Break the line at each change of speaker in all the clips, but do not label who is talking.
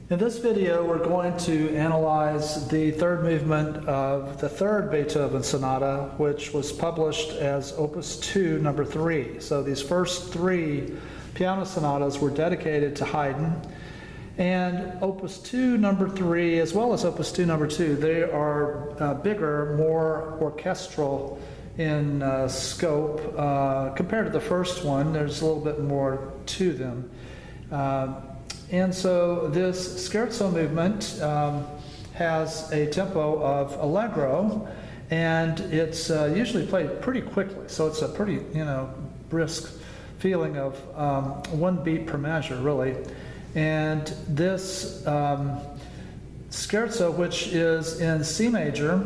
In this video, we're going to analyze the third movement of the third Beethoven Sonata, which was published as Opus 2, number 3. So these first three piano sonatas were dedicated to Haydn. And Opus 2, number 3, as well as Opus 2, number 2, they are bigger, more orchestral in scope. Compared to the first one, there's a little bit more to them. And so this Scherzo movement has a tempo of allegro, and it's usually played pretty quickly. So it's a pretty, brisk feeling of one beat per measure, really. And this Scherzo, which is in C major,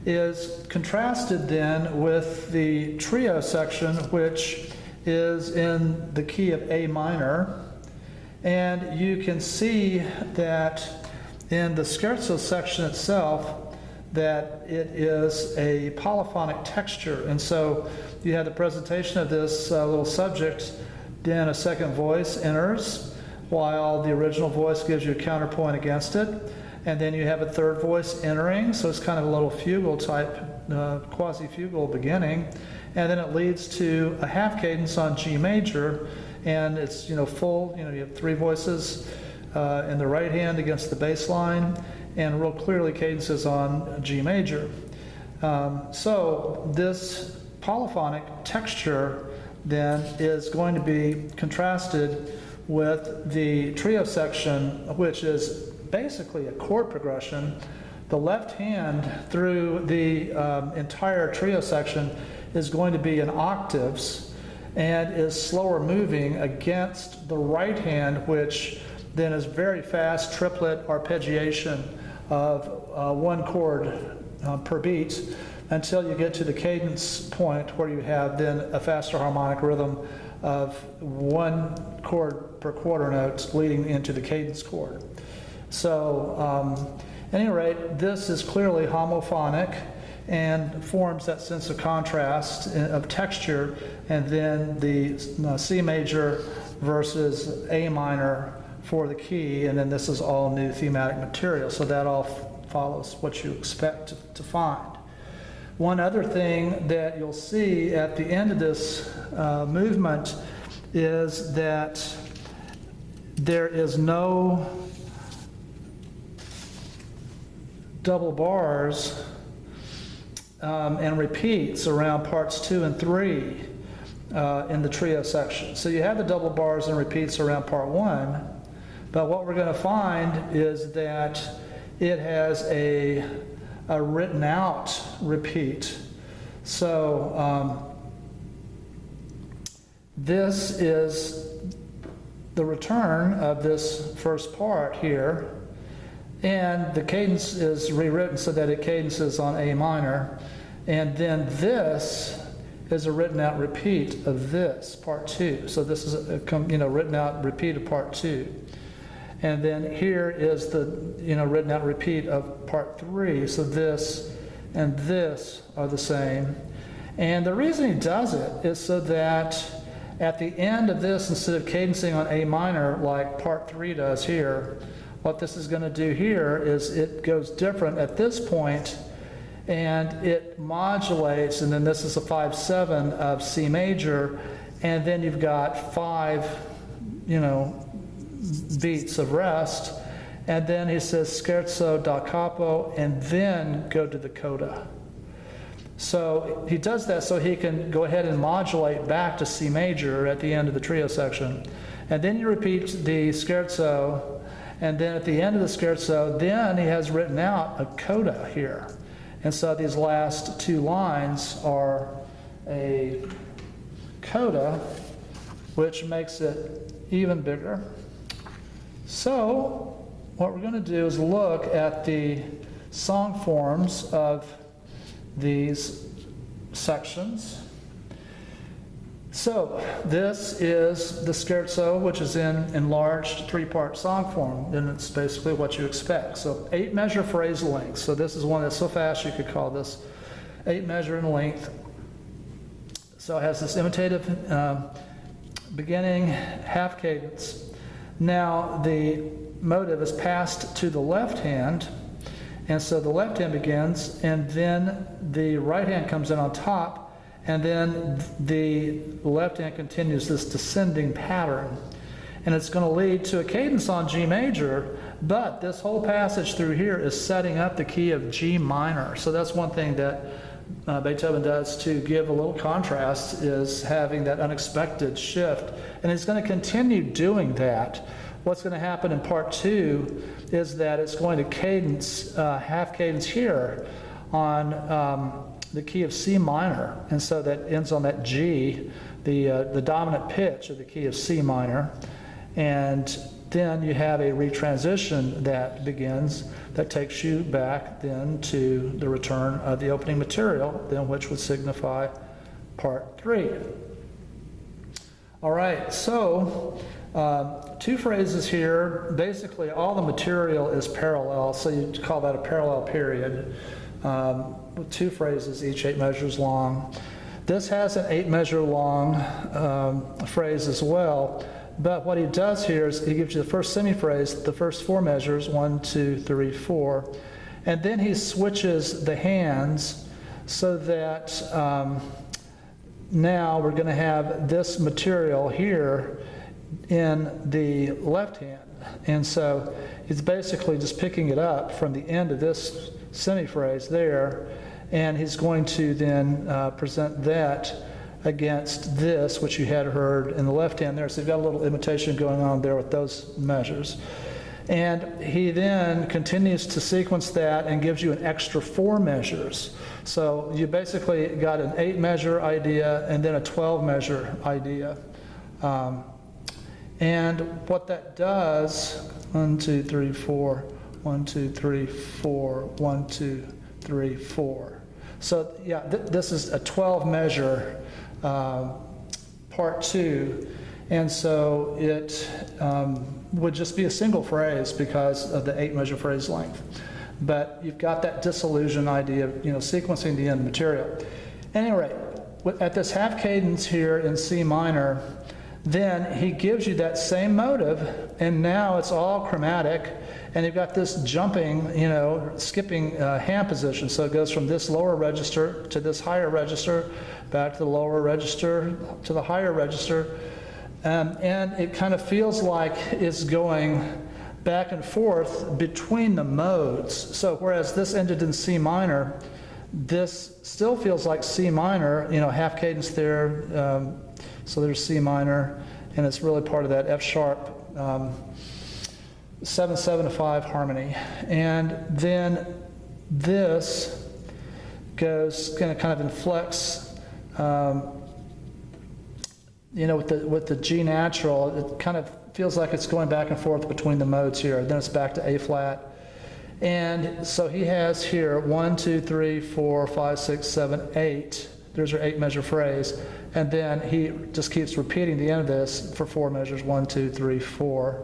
is contrasted then with the trio section, which is in the key of A minor. And you can see that in the Scherzo section itself that it is a polyphonic texture. And so you have the presentation of this little subject, then a second voice enters, while the original voice gives you a counterpoint against it. And then you have a third voice entering, so it's kind of a little fugal type, quasi-fugal beginning. And then it leads to a half cadence on G major, and it's full. You have three voices in the right hand against the bass line, and real clearly cadences on G major. So this polyphonic texture then is going to be contrasted with the trio section, which is basically a chord progression. The left hand through the entire trio section is going to be in octaves and is slower moving against the right hand, which then is very fast triplet arpeggiation of one chord per beat, until you get to the cadence point where you have then a faster harmonic rhythm of one chord per quarter note leading into the cadence chord. So at any rate, this is clearly homophonic and forms that sense of contrast of texture, and then the C major versus A minor for the key, and then this is all new thematic material, so that all follows what you expect to find. One other thing that you'll see at the end of this movement is that there is no double bars and repeats around parts 2 and 3 in the trio section. So you have the double bars and repeats around part 1, but what we're going to find is that it has a written out repeat. So this is the return of this first part here, and the cadence is rewritten so that it cadences on A minor, and then this is a written out repeat of this part 2. So this is a written out repeat of part 2, and then here is the written out repeat of part 3. So this and this are the same, and the reason he does it is so that at the end of this, instead of cadencing on A minor like part 3 does here, what this is going to do here is it goes different at this point, and it modulates, and then this is a 5/7 of C major, and then you've got 5 beats of rest, and then he says Scherzo da capo, and then go to the coda. So he does that so he can go ahead and modulate back to C major at the end of the trio section, and then you repeat the Scherzo. And then at the end of the Scherzo, then he has written out a coda here. And so these last two lines are a coda, which makes it even bigger. So what we're going to do is look at the song forms of these sections. So this is the Scherzo, which is in enlarged 3-part song form, and it's basically what you expect. So 8 measure phrase length. So this is one that's so fast you could call this 8 measure in length. So it has this imitative beginning half cadence. Now the motive is passed to the left hand, and so the left hand begins, and then the right hand comes in on top, and then the left hand continues this descending pattern. And it's going to lead to a cadence on G major, but this whole passage through here is setting up the key of G minor. So that's one thing that Beethoven does to give a little contrast, is having that unexpected shift. And he's going to continue doing that. What's going to happen in part 2 is that it's going to cadence, half cadence here on the key of C minor. And so that ends on that G, the dominant pitch of the key of C minor. And then you have a retransition that begins, that takes you back then to the return of the opening material, then which would signify part 3. All right, so 2 phrases here. Basically, all the material is parallel, so you call that a parallel period, with 2 phrases, each 8 measures long. This has an 8 measure long phrase as well. But what he does here is he gives you the first semiphrase, the first 4 measures, 1, 2, 3, 4, and then he switches the hands so that now we're going to have this material here in the left hand. And so it's basically just picking it up from the end of this semiphrase there, and he's going to then present that against this, which you had heard in the left hand there. So you've got a little imitation going on there with those measures. And he then continues to sequence that and gives you an extra 4 measures. So you basically got an 8 measure idea and then a 12 measure idea. And what that does, 1, 2, 3, 4, 1, 2, 3, 4, 1, 2, 3, 4. So yeah, this is a 12 measure part 2, and so it would just be a single phrase because of the 8 measure phrase length. But you've got that disillusion idea of sequencing the end material. At any rate, at this half cadence here in C minor, then he gives you that same motive, and now it's all chromatic, and you've got this jumping, skipping hand position. So it goes from this lower register to this higher register, back to the lower register to the higher register, and it kind of feels like it's going back and forth between the modes. So whereas this ended in C minor, this still feels like C minor, half cadence there. So there's C minor, and it's really part of that F sharp 7/7/5 harmony. And then this goes, kind of inflects, with the G natural. It kind of feels like it's going back and forth between the modes here. Then it's back to A flat. And so he has here 1, 2, 3, 4, 5, 6, 7, 8. There's your 8 measure phrase. And then he just keeps repeating the end of this for 4 measures, 1, 2, 3, 4.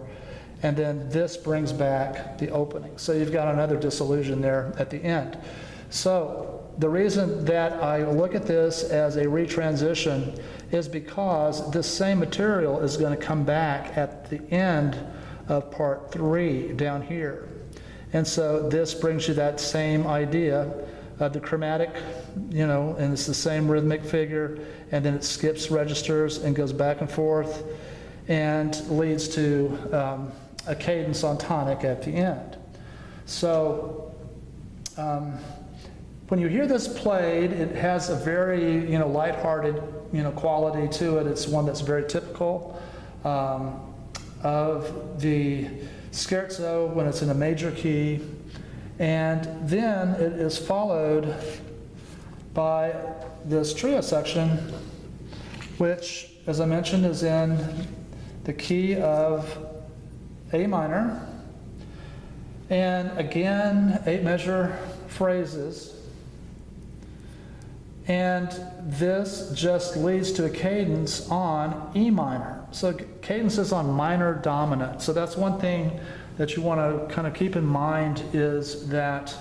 And then this brings back the opening. So you've got another disillusion there at the end. So the reason that I look at this as a retransition is because this same material is going to come back at the end of part 3 down here. And so this brings you that same idea of the chromatic, and it's the same rhythmic figure, and then it skips registers and goes back and forth and leads to a cadence on tonic at the end. So when you hear this played, it has a very lighthearted quality to it. It's one that's very typical of the Scherzo when it's in a major key. And then it is followed by this trio section, which, as I mentioned, is in the key of A minor. And again, 8 measure phrases. And this just leads to a cadence on E minor. So cadence is on minor dominant. So that's one thing that you want to kind of keep in mind, is that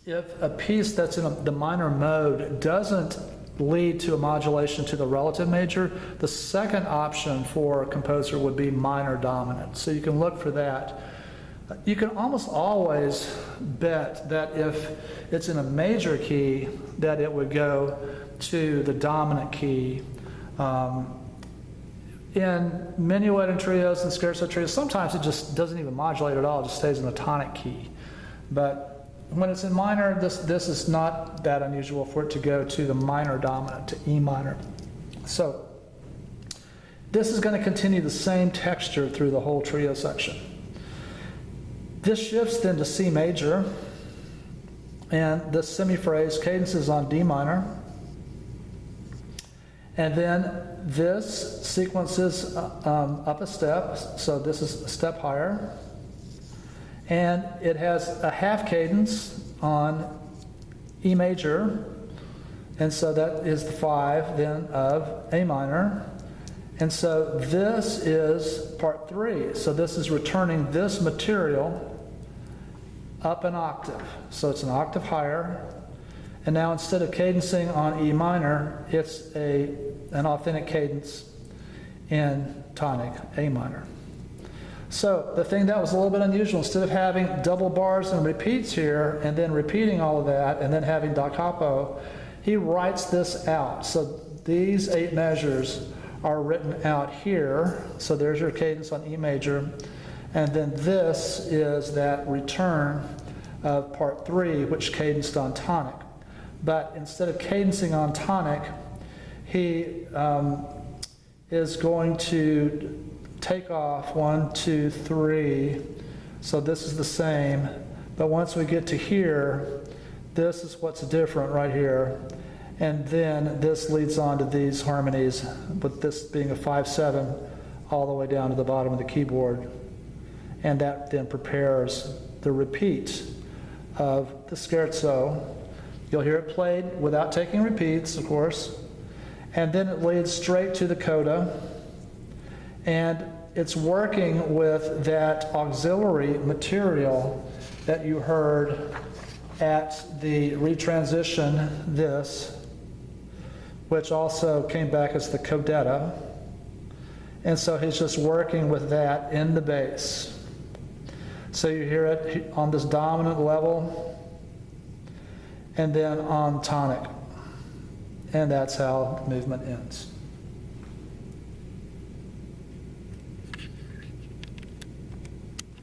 if a piece that's in the minor mode doesn't lead to a modulation to the relative major. The second option for a composer would be minor dominant. So you can look for that. You can almost always bet that if it's in a major key, that it would go to the dominant key. In minuet and trios and scherzo trios, sometimes it just doesn't even modulate at all, it just stays in the tonic key. But when it's in minor, this is not that unusual for it to go to the minor dominant, to E minor. So this is going to continue the same texture through the whole trio section. This shifts then to C major, and the semiphrase cadence is on D minor. And then this sequences up a step, so this is a step higher. And it has a half cadence on E major, and so that is the 5 then of A minor. And so this is part 3. So this is returning this material up an octave. So it's an octave higher. And now instead of cadencing on E minor, it's an authentic cadence in tonic A minor. So the thing that was a little bit unusual, instead of having double bars and repeats here, and then repeating all of that, and then having da capo, he writes this out. So these 8 measures are written out here. So there's your cadence on E major. And then this is that return of part 3, which cadenced on tonic. But instead of cadencing on tonic, he is going to take off 1, 2, 3. So this is the same. But once we get to here, this is what's different right here. And then this leads on to these harmonies, with this being a 5/7 all the way down to the bottom of the keyboard. And that then prepares the repeat of the scherzo. You'll hear it played without taking repeats, of course. And then it leads straight to the coda. And it's working with that auxiliary material that you heard at the retransition, this, which also came back as the codetta. And so he's just working with that in the bass. So you hear it on this dominant level, and then on tonic. And that's how the movement ends.